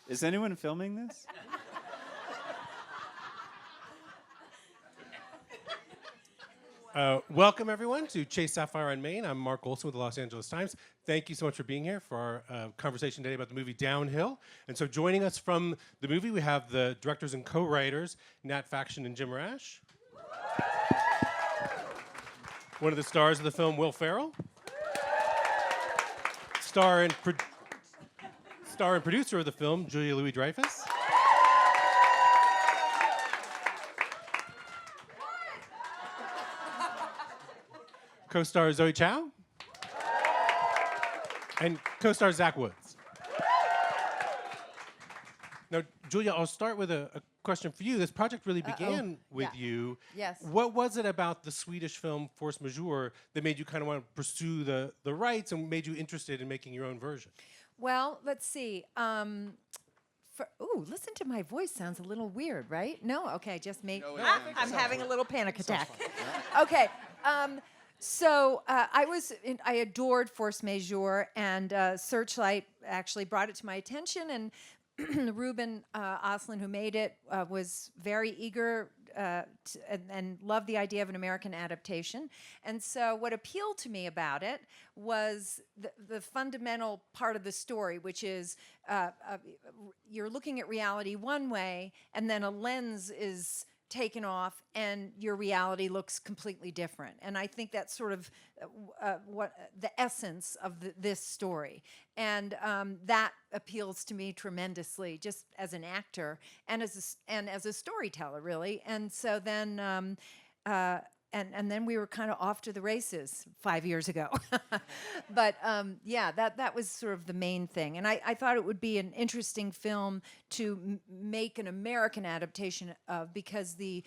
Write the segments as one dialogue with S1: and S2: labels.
S1: Is anyone filming this?
S2: Welcome, everyone, to Chase Sapphire on Main. I'm Mark Olsen with the Los Angeles Times. Thank you so much for being here for our conversation today about the movie Downhill. And so joining us from the movie, we have the directors and co-writers, Nat Faction and Jim Rash. One of the stars of the film, Will Ferrell. Star and producer of the film, Julia Louis-Dreyfus. Co-star Zoe Chow. And co-star Zach Woods. Now, Julia, I'll start with a question for you. This project really began with you.
S3: Yes.
S2: What was it about the Swedish film Force Majeure that made you kind of want to pursue the rights and made you interested in making your own version?
S3: Well, let's see. Listen to my voice. Sounds a little weird, right? No? Okay, just me.
S4: No,
S3: I'm having a little panic attack. Okay. I adored Force Majeure, and Searchlight actually brought it to my attention, and Ruben Östlund, who made it, was very eager and loved the idea of an American adaptation. And so what appealed to me about it was the fundamental part of the story, which is you're looking at reality one way, and then a lens is taken off and your reality looks completely different. And I think that's sort of what the essence of this story. And that appeals to me tremendously, just as an actor and as a storyteller, really. And so then and then we were kind of off to the races 5 years ago. But that was sort of the main thing. And I thought it would be an interesting film to make an American adaptation of, because the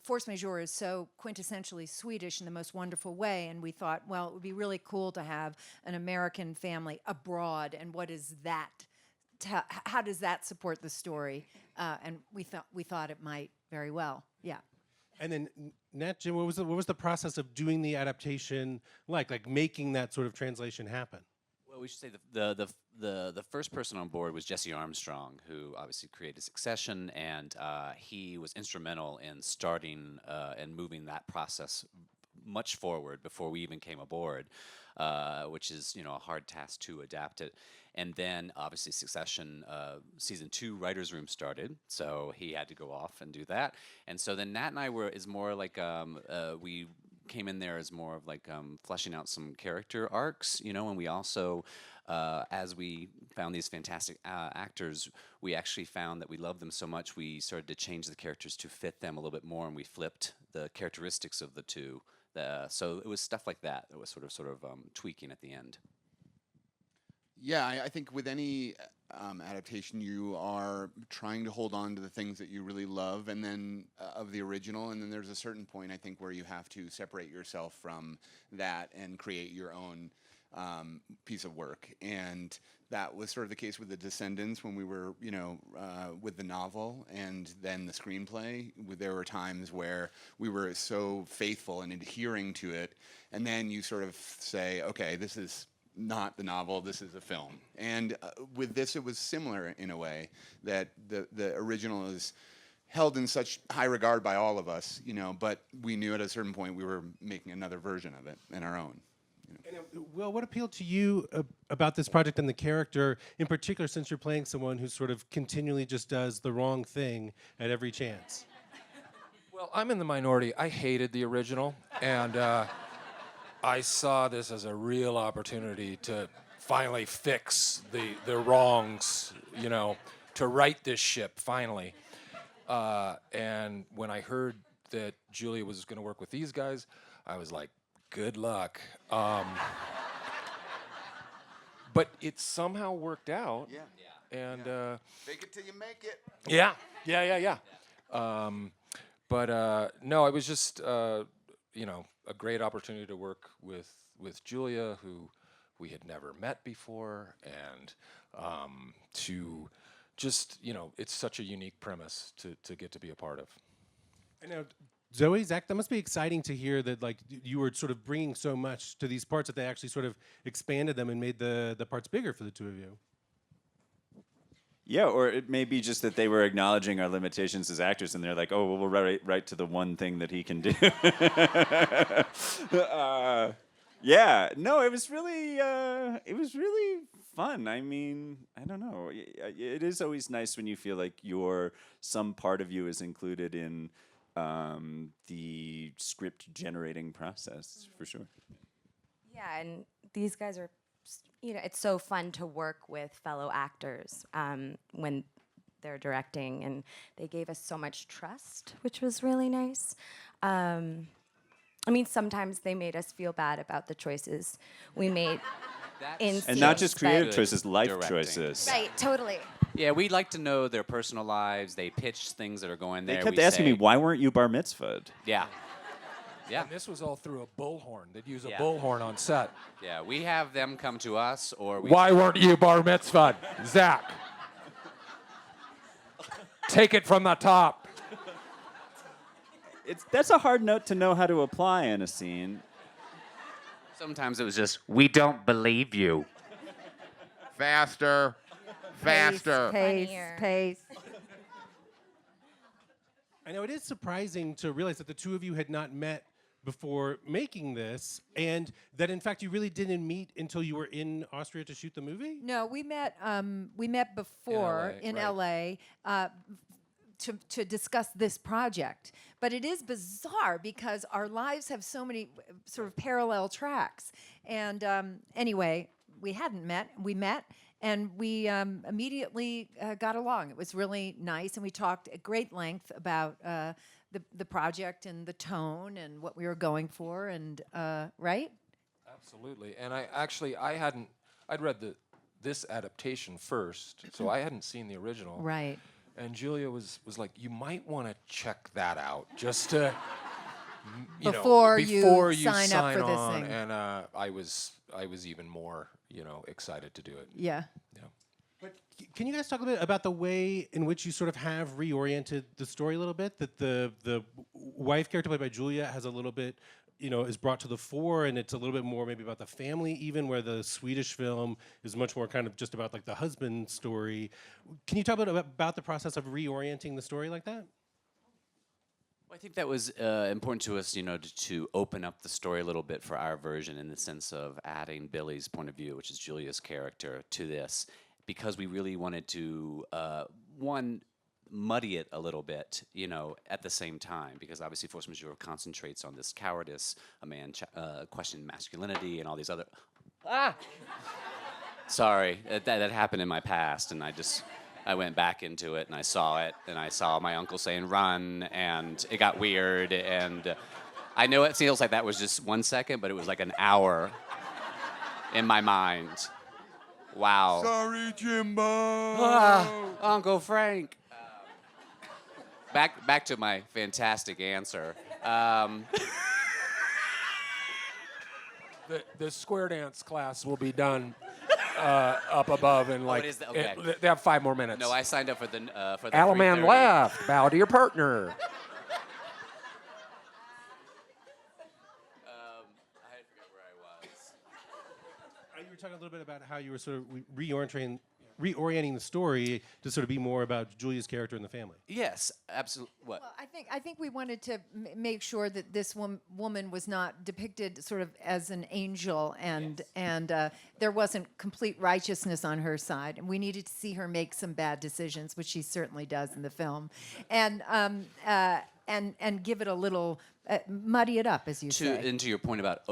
S3: Force Majeure is so quintessentially Swedish in the most wonderful way. And we thought, well, it would be really cool to have an American family abroad. And what is that? How does that support the story? And we thought it might very well. Yeah.
S2: And then, Nat, Jim, what was the process of doing the adaptation like making that sort of translation happen?
S4: Well, we should say the first person on board was Jesse Armstrong, who obviously created Succession, and he was instrumental in starting and moving that process much forward before we even came aboard, which is a hard task to adapt it. And then obviously Succession season 2 writers' room started, so he had to go off and do that. And so then Nat and I is more like we came in there as more of like fleshing out some character arcs, and we also as we found these fantastic actors, we actually found that we loved them so much we started to change the characters to fit them a little bit more, and we flipped the characteristics of the two. So it was stuff like that was sort of tweaking at the end.
S5: Yeah, I think with any adaptation, you are trying to hold on to the things that you really love, and then of the original. And then there's a certain point, I think, where you have to separate yourself from that and create your own piece of work. And that was sort of the case with The Descendants when we were, with the novel and then the screenplay. There were times where we were so faithful and adhering to it, and then you sort of say, okay, this is not the novel, this is a film. And with this, it was similar in a way, that the original is held in such high regard by all of us, but we knew at a certain point we were making another version of it in our own.
S2: And, Will, what appealed to you about this project and the character, in particular, since you're playing someone who sort of continually just does the wrong thing at every chance?
S6: Well, I'm in the minority. I hated the original, and I saw this as a real opportunity to finally fix the wrongs, to right this ship, finally. And when I heard that Julia was going to work with these guys, I was like, good luck. But it somehow worked out.
S5: Yeah.
S6: And
S5: Fake it till you make it.
S6: yeah. No, it was just a great opportunity to work with Julia, who we had never met before, and to just it's such a unique premise to get to be a part of.
S2: And now, Zoe, Zach, that must be exciting to hear that you were sort of bringing so much to these parts that they actually sort of expanded them and made the parts bigger for the two of you.
S1: Yeah, or it may be just that they were acknowledging our limitations as actors, and they're like, "Oh, well, we'll write right to the one thing that he can do." Yeah, no, it was really fun. I mean, I don't know. It is always nice when you feel like some part of you is included in the script generating process, for sure.
S7: Yeah, and these guys are, it's so fun to work with fellow actors when they're directing, and they gave us so much trust, which was really nice. I mean, sometimes they made us feel bad about the choices we made in
S1: And not
S7: scenes,
S1: just creative
S7: but-
S1: choices, life
S4: Directing.
S1: choices.
S7: Right, totally.
S4: Yeah, we'd like to know their personal lives. They pitch things that are going
S1: They
S4: there.
S1: kept
S4: we
S1: asking me,
S4: say-
S1: "Why weren't you bar mitzvahed?"
S4: Yeah. Yeah.
S6: And this was all through a bullhorn. They'd use a
S4: Yeah.
S6: bullhorn on set.
S4: Yeah, we have them come to us, or we.
S6: Why weren't you bar mitzvahed, Zach? Take it from the top.
S1: That's a hard note to know how to apply in a scene.
S4: Sometimes it was just, we don't believe you.
S5: Faster. Faster.
S3: Pace,
S7: Funnier.
S3: pace.
S2: I know it is surprising to realize that the two of you had not met before making this, and that in fact you really didn't meet until you were in Austria to shoot the movie.
S3: No, we met before
S6: LA,
S3: in
S6: right.
S3: LA to discuss this project. But it is bizarre because our lives have so many sort of parallel tracks. And anyway, we hadn't met. We met, and we immediately got along. It was really nice, and we talked at great length about the project and the tone and what we were going for. And right?
S6: Absolutely. And I'd read this adaptation first, so I hadn't seen the original.
S3: Right.
S6: And Julia was like, you might want to check that out just to
S3: Before you
S6: before
S3: sign up for this
S6: on.
S3: thing.
S6: And I was even more excited to do it.
S3: Yeah.
S2: But can you guys talk a bit about the way in which you sort of have reoriented the story a little bit? That the wife character played by Julia has a little bit, is brought to the fore, and it's a little bit more maybe about the family, even where the Swedish film is much more kind of just about like the husband story. Can you talk a bit about the process of reorienting the story like that?
S4: Well, I think that was important to us, to open up the story a little bit for our version in the sense of adding Billy's point of view, which is Julia's character, to this, because we really wanted to, muddy it a little bit, at the same time, because obviously Force Majeure concentrates on this cowardice, a man questioning masculinity, and all these other. Sorry, that happened in my past, and I went back into it, and I saw it, and I saw my uncle saying "run," and it got weird, and I know it feels like that was just 1 second, but it was like an hour in my mind. Wow.
S5: Sorry, Jimbo.
S4: Uncle Frank. Back to my fantastic answer.
S6: The square dance class will be done up above in like
S4: it is okay.
S6: they have 5 more minutes.
S4: No, I signed up for the
S6: Alaman
S4: 3:30.
S6: left. Bow to your partner.
S4: I forgot where I was.
S2: You were talking a little bit about how you were sort of reorienting the story to sort of be more about Julia's character and the family.
S4: Yes, absolutely. What?
S3: Well, I think we wanted to make sure that this woman was not depicted sort of as an angel, and there wasn't complete righteousness on her side, and we needed to see her make some bad decisions, which she certainly does in the film, and give it a little muddy it up, as you say.
S4: And to your point about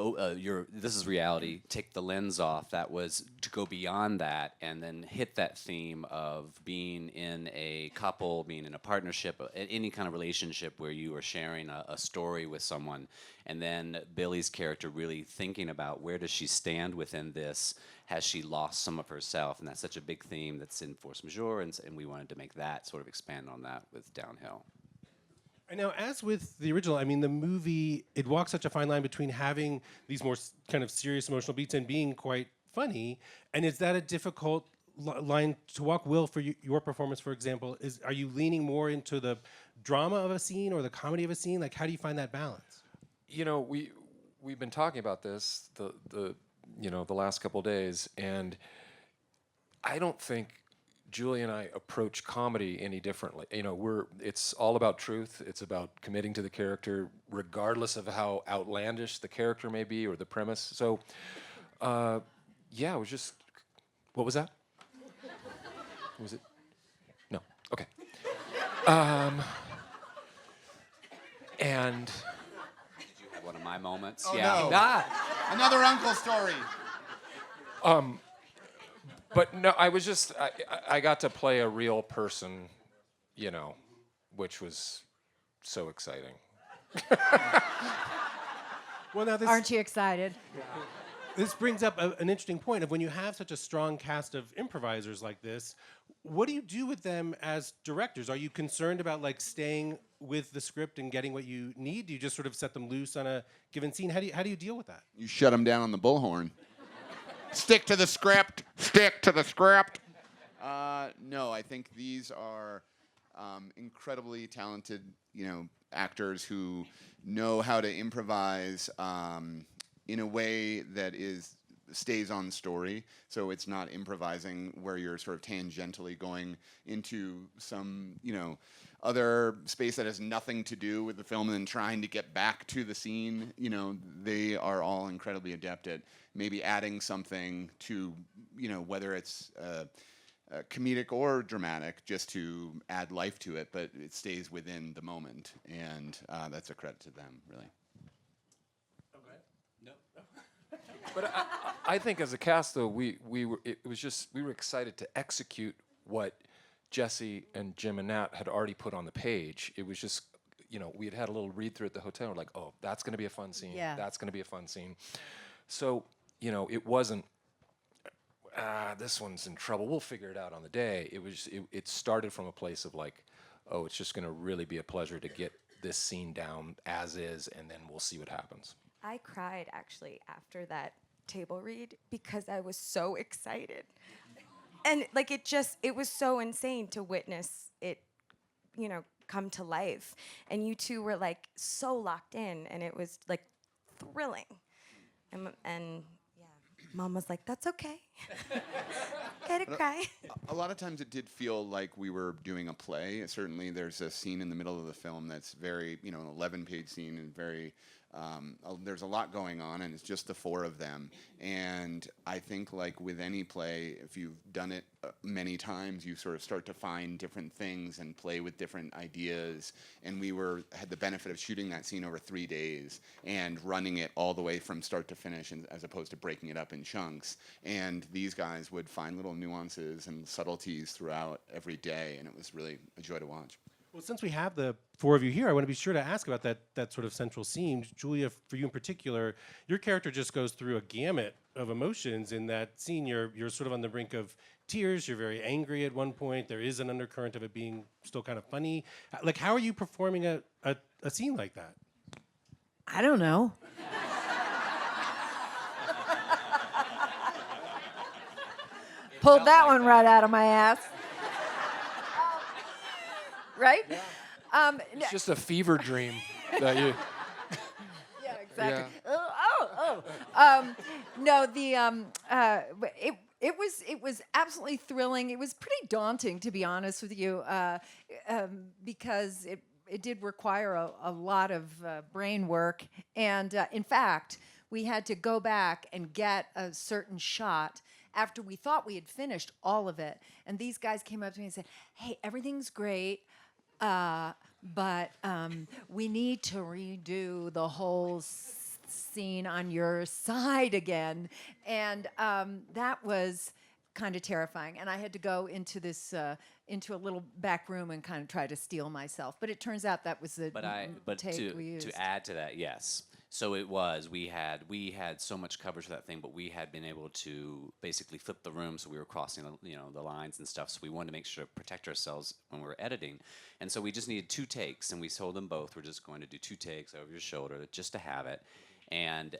S4: this is reality. Take the lens off. That was to go beyond that, and then hit that theme of being in a couple, being in a partnership, any kind of relationship where you are sharing a story with someone, and then Billy's character really thinking about where does she stand within this. Has she lost some of herself? And that's such a big theme that's in Force Majeure, and we wanted to make that sort of expand on that with Downhill.
S2: And now, as with the original, I mean, the movie, it walks such a fine line between having these more kind of serious emotional beats and being quite funny. And is that a difficult line to walk? Will, for your performance, for example, are you leaning more into the drama of a scene or the comedy of a scene? Like, how do you find that balance?
S6: We've been talking about this the last couple days, and I don't think Julie and I approach comedy any differently. You know, it's all about truth. It's about committing to the character, regardless of how outlandish the character may be or the premise. So, yeah, it was just. What was that? Was it? No. Okay. And
S4: Did you have one of my moments?
S5: Oh,
S4: yeah.
S5: no. Another uncle story.
S6: But no, I was just I got to play a real person, you know, which was so exciting.
S2: Well, now this
S3: Aren't you excited?
S2: This brings up an interesting point of when you have such a strong cast of improvisers like this, what do you do with them as directors? Are you concerned about like staying with the script and getting what you need? Do you just sort of set them loose on a given scene? How do you deal with that?
S5: You shut him down on the bullhorn. Stick to the script. Stick to the script. No, I think these are incredibly talented, actors who know how to improvise in a way that stays on story. So it's not improvising where you're sort of tangentially going into some, other space that has nothing to do with the film and then trying to get back to the scene. They are all incredibly adept at maybe adding something to, whether it's comedic or dramatic, just to add life to it, but it stays within the moment. And that's a credit to them, really.
S6: But I think as a cast, though, we were excited to execute what Jesse and Jim and Nat had already put on the page. It was just, we had a little read through at the hotel. We're like, oh, that's going to be a fun scene.
S3: Yeah.
S6: That's going to be a fun scene. So, it wasn't, this one's in trouble. We'll figure it out on the day. It started from a place of like, oh, it's just going to really be a pleasure to get this scene down as is, and then we'll see what happens.
S7: I cried actually after that table read because I was so excited. And like it was so insane to witness it, come to life. And you two were like so locked in, and it was like thrilling. And yeah, Mom was like, "That's okay. Gotta cry."
S5: A lot of times it did feel like we were doing a play. Certainly there's a scene in the middle of the film that's very, an 11-page scene and very, there's a lot going on, and it's just the four of them. And I think like with any play, if you've done it many times, you sort of start to find different things and play with different ideas. And we had the benefit of shooting that scene over 3 days and running it all the way from start to finish, as opposed to breaking it up in chunks. And these guys would find little nuances and subtleties throughout every day, and it was really a joy to watch.
S2: Well, since we have the four of you here, I want to be sure to ask about that sort of central scene. Julia, for you in particular, your character just goes through a gamut of emotions in that scene. You're sort of on the brink of tears. You're very angry at one point. There is an undercurrent of it being still kind of funny. Like, how are you performing a scene like that?
S3: I don't know. Pulled that one right out of my ass. Right?
S6: Yeah. It's just a fever dream that you.
S3: Yeah, exactly.
S6: Yeah.
S3: No, it was absolutely thrilling. It was pretty daunting, to be honest with you, because it did require a lot of brain work. And in fact, we had to go back and get a certain shot after we thought we had finished all of it. And these guys came up to me and said, "Hey, everything's great. But we need to redo the whole scene on your side again." And that was kind of terrifying. And I had to go into this into a little back room and kind of try to steel myself. But it turns out that was the take we used.
S4: To add to that, yes. So it was. We had so much coverage for that thing, but we had been able to basically flip the room, so we were crossing the lines and stuff. So we wanted to make sure to protect ourselves when we were editing, and so we just needed 2 takes, and we told them both we're just going to do 2 takes over your shoulder just to have it, and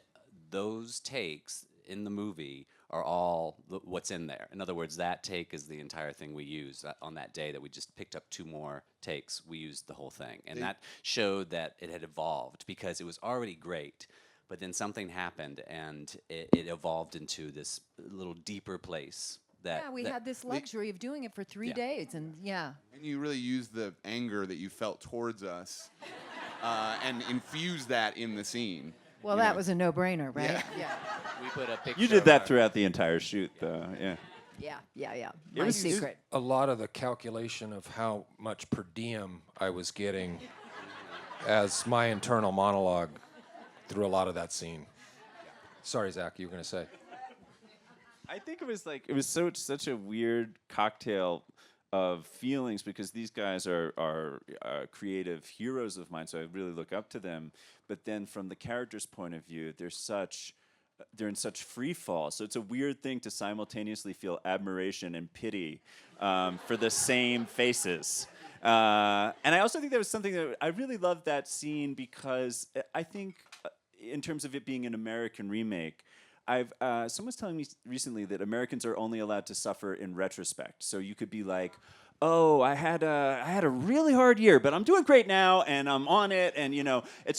S4: those takes in the movie are all what's in there. In other words, that take is the entire thing we used on that day that we just picked up 2 more takes. We used the whole thing. And that showed that it had evolved because it was already great. But then something happened and it evolved into this little deeper place that
S3: Yeah, we
S4: that-
S3: had this luxury of doing it for 3
S4: Yeah.
S3: days, and yeah.
S5: And you really used the anger that you felt towards us and infused that in the scene.
S3: Well,
S5: you
S3: that
S5: know.
S3: was a no-brainer, right?
S5: Yeah.
S4: we put a picture.
S1: You did
S4: of
S1: that
S4: our-
S1: throughout the entire shoot, though. Yeah.
S3: Yeah.
S1: It
S3: My
S1: was-
S3: secret.
S6: A lot of the calculation of how much per diem I was getting as my internal monologue through a lot of that scene. Sorry, Zach, you were going to say.
S1: I think it was such a weird cocktail of feelings because these guys are creative heroes of mine, so I really look up to them. But then from the character's point of view, they're in such free fall. So it's a weird thing to simultaneously feel admiration and pity for the same faces. And I also think that was something that I really loved that scene because I think in terms of it being an American remake, someone was telling me recently that Americans are only allowed to suffer in retrospect. So you could be like, "Oh, I had a really hard year, but I'm doing great now, and I'm on it." And you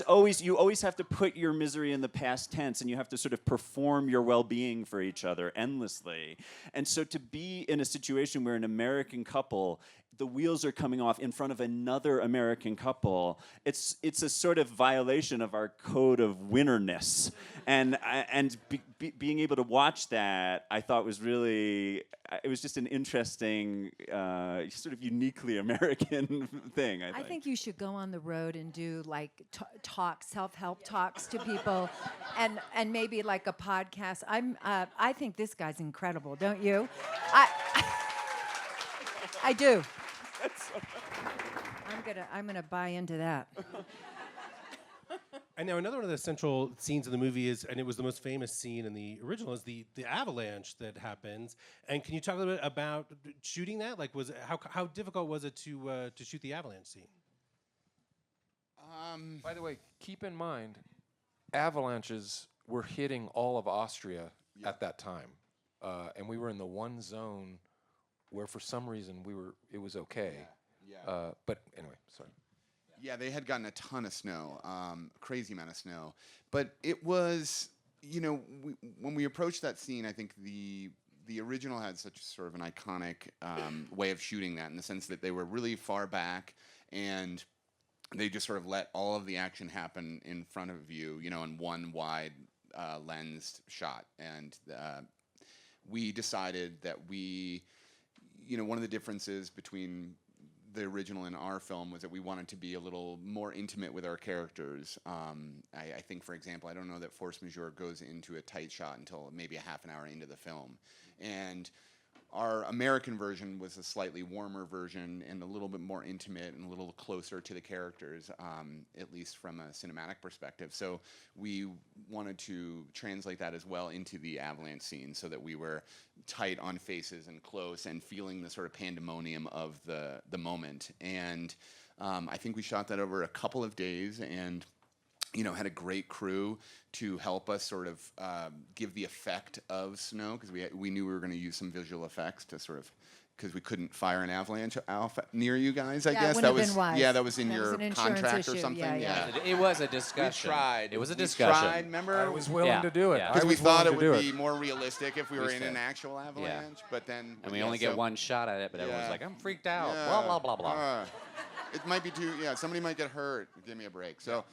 S1: always have to put your misery in the past tense, and you have to sort of perform your well-being for each other endlessly. And so to be in a situation where an American couple, the wheels are coming off in front of another American couple, it's a sort of violation of our code of winnerness. And being able to watch that, I thought was really, it was just an interesting, sort of uniquely American thing, I
S3: I think you should go on the road and do like talks, self-help talks to people, and maybe like a podcast. I think this guy's incredible, don't you? I do. I'm gonna buy into that.
S2: And now another one of the central scenes in the movie is, and it was the most famous scene in the original, is the avalanche that happens. And can you talk a little bit about shooting that? Like, how difficult was it to shoot the avalanche scene?
S6: By the way, keep in mind, avalanches were hitting all of Austria at that time. And we were in the one zone where for some reason it was okay.
S5: Yeah.
S6: But anyway, sorry.
S5: Yeah, they had gotten a ton of snow, crazy amount of snow. But it was, when we approached that scene, I think the original had such sort of an iconic way of shooting that in the sense that they were really far back and they just sort of let all of the action happen in front of you, in one wide lensed shot. And we decided that one of the differences between the original and our film was that we wanted to be a little more intimate with our characters. I think, for example, I don't know that force majeure goes into a tight shot until maybe a half an hour into the film. And our American version was a slightly warmer version and a little bit more intimate and a little closer to the characters, at least from a cinematic perspective. So we wanted to translate that as well into the avalanche scene so that we were tight on faces and close and feeling the sort of pandemonium of the moment. And I think we shot that over a couple of days and had a great crew to help us sort of give the effect of snow because we knew we were going to use some visual effects to sort of because we couldn't fire an avalanche near you guys. I
S3: Yeah, it
S5: guess
S3: wouldn't
S5: that
S3: have
S5: was
S3: been wise.
S5: yeah that was in
S3: That was
S5: your
S3: an insurance
S5: contract or
S3: issue.
S5: something.
S3: Yeah.
S4: It was a discussion.
S5: We tried.
S4: It was a
S5: We
S4: discussion.
S5: tried, remember?
S6: I was willing
S4: Yeah,
S6: to do it.
S4: yeah.
S6: I
S5: because we
S6: was willing
S5: thought it
S6: to
S5: would
S6: do
S5: be more realistic if we were in
S4: said-
S5: an actual avalanche. But then
S4: And we
S5: yeah,
S4: only
S5: so-
S4: get one shot at it, but everyone's
S5: Yeah.
S4: like, I'm freaked out.
S5: Yeah.
S4: Blah, blah, blah, blah.
S5: It might be too. Yeah, somebody might get hurt. Give me a break. So,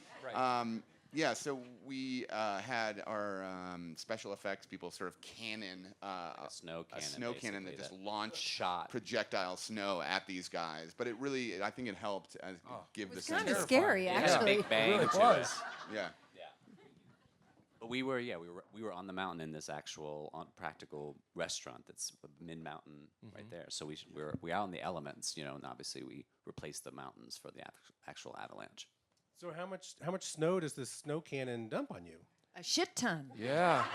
S5: so we had our special effects people sort of cannon
S4: a snow cannon,
S5: that
S4: basically,
S5: just
S4: that
S5: launched
S4: shot.
S5: projectile snow at these guys. But it really, I think it helped give the
S3: It's
S5: sense.
S3: kind of
S5: of-
S3: scary,
S4: It had a
S3: actually.
S4: big bang
S6: really
S4: to
S6: was.
S4: it.
S5: Yeah.
S4: But we were on the mountain in this actual practical restaurant that's mid-mountain right there. So we're out in the elements, and obviously we replaced the mountains for the actual avalanche.
S2: So how much snow does this snow cannon dump on you?
S3: A shit ton.
S6: Yeah.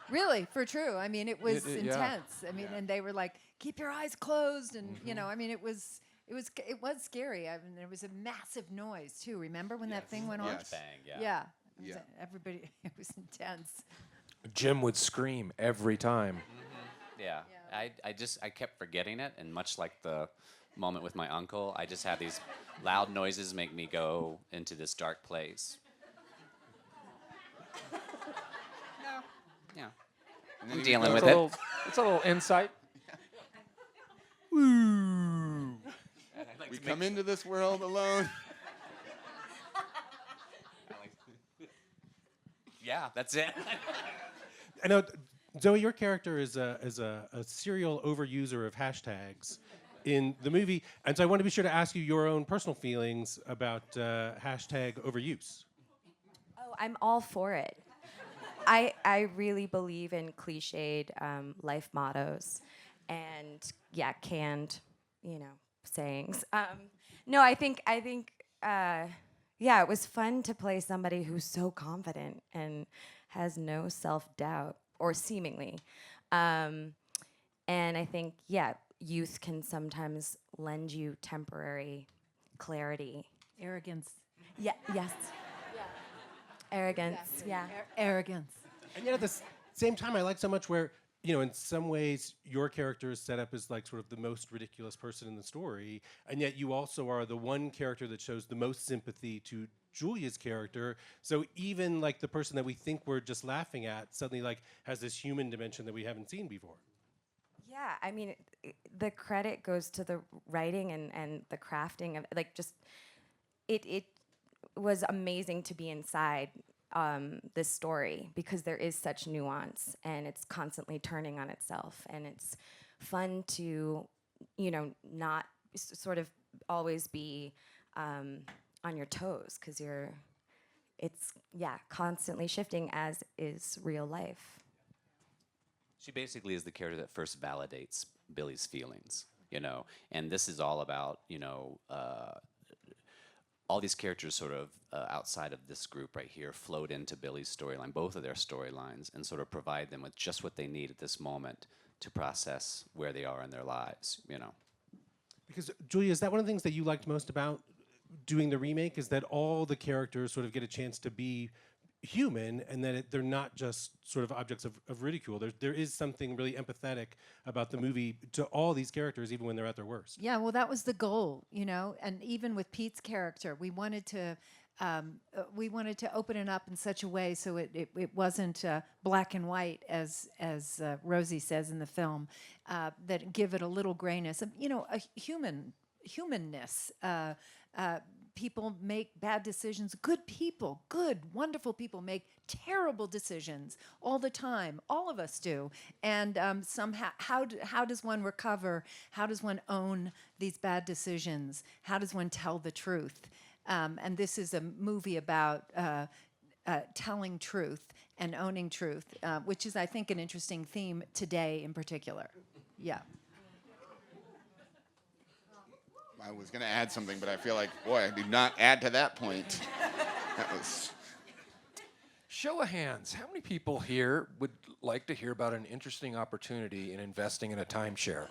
S3: Really, for true. I mean, it was
S6: yeah.
S3: intense. I mean, and they were like, "Keep your eyes closed," and I mean, it was scary. I mean, there was a massive noise too. Remember when that thing went on?
S5: Yes.
S4: Bang, yeah.
S3: Yeah. It was
S5: Yeah.
S3: everybody. It was intense.
S6: Jim would scream every time.
S4: Yeah. I kept forgetting it, and much like the moment with my uncle, I just had these loud noises make me go into this dark place. No. Yeah.
S5: And then
S4: I'm
S5: he
S4: dealing
S5: would
S4: with
S5: go,
S4: it.
S6: It's a little insight.
S5: We come into this world alone.
S4: Yeah, that's it.
S2: I know, Zoe, your character is a serial overuser of hashtags in the movie, and so I want to be sure to ask you your own personal feelings about hashtag overuse.
S7: Oh, I'm all for it. I really believe in cliched life mottos and canned, sayings. No, I think it was fun to play somebody who's so confident and has no self-doubt, or seemingly. And I think, youth can sometimes lend you temporary clarity.
S3: Arrogance.
S7: Yeah, yes. Arrogance,
S3: Arrogance.
S2: And yet at the same time, I like so much where, in some ways, your character is set up as like sort of the most ridiculous person in the story, and yet you also are the one character that shows the most sympathy to Julia's character. So even like the person that we think we're just laughing at suddenly like has this human dimension that we haven't seen before.
S7: Yeah, I mean, the credit goes to the writing and the crafting of it was amazing to be inside this story, because there is such nuance and it's constantly turning on itself, and it's fun to not sort of always be on your toes, because it's constantly shifting, as is real life.
S4: She basically is the character that first validates Billy's feelings, and this is all about, all these characters sort of outside of this group right here float into Billy's storyline, both of their storylines, and sort of provide them with just what they need at this moment to process where they are in their lives,
S2: Because, Julia, is that one of the things that you liked most about doing the remake, is that all the characters sort of get a chance to be human, and that they're not just sort of objects of ridicule. There is something really empathetic about the movie to all these characters, even when they're at their worst.
S3: Yeah, well, that was the goal, and even with Pete's character, we wanted to open it up in such a way so it wasn't black and white, as Rosie says in the film, that give it a little grayness, a humanness. People make bad decisions. Good, wonderful people make terrible decisions all the time. All of us do. And somehow, how does one recover? How does one own these bad decisions? How does one tell the truth? And this is a movie about telling truth and owning truth, which is, I think, an interesting theme today in particular. Yeah.
S5: I was going to add something, but I feel like, boy, I did not add to that point. That was...
S6: Show of hands, how many people here would like to hear about an interesting opportunity in investing in a timeshare?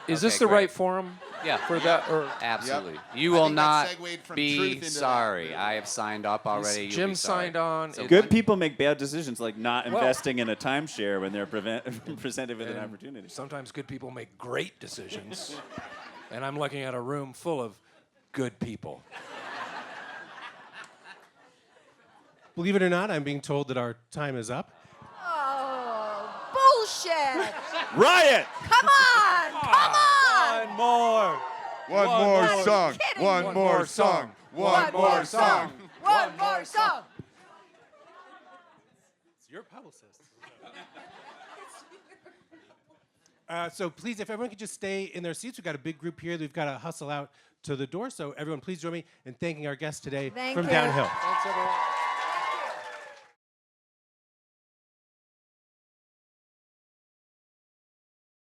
S6: Is this the
S5: great.
S6: right forum for that? Or
S4: Absolutely.
S5: Yep.
S4: You
S5: I
S4: will
S5: think that
S4: not
S5: segued from truth
S4: be
S5: into that.
S4: sorry. I have signed up already. You'll
S6: Jim
S4: be sorry.
S6: signed on.
S4: So
S1: Good people make bad decisions, like not
S6: Well-
S1: investing in a timeshare when they're presented with an
S6: And
S1: opportunity.
S6: Sometimes good people make great decisions. And I'm looking at a room full of good people.
S2: Believe it or not, I'm being told that our time is up.
S3: Oh, bullshit!
S1: Riot!
S3: Come on! Come on!
S1: One more!
S5: One more song.
S3: kidding.
S5: One more song. One more song.
S3: One more song!
S2: It's your publicist. So please, if everyone could just stay in their seats. We've got a big group here. We've got to hustle out to the door. So everyone, please join me in thanking our guest today
S3: Thank
S2: from
S3: you.
S2: Downhill.
S6: Thanks, everyone.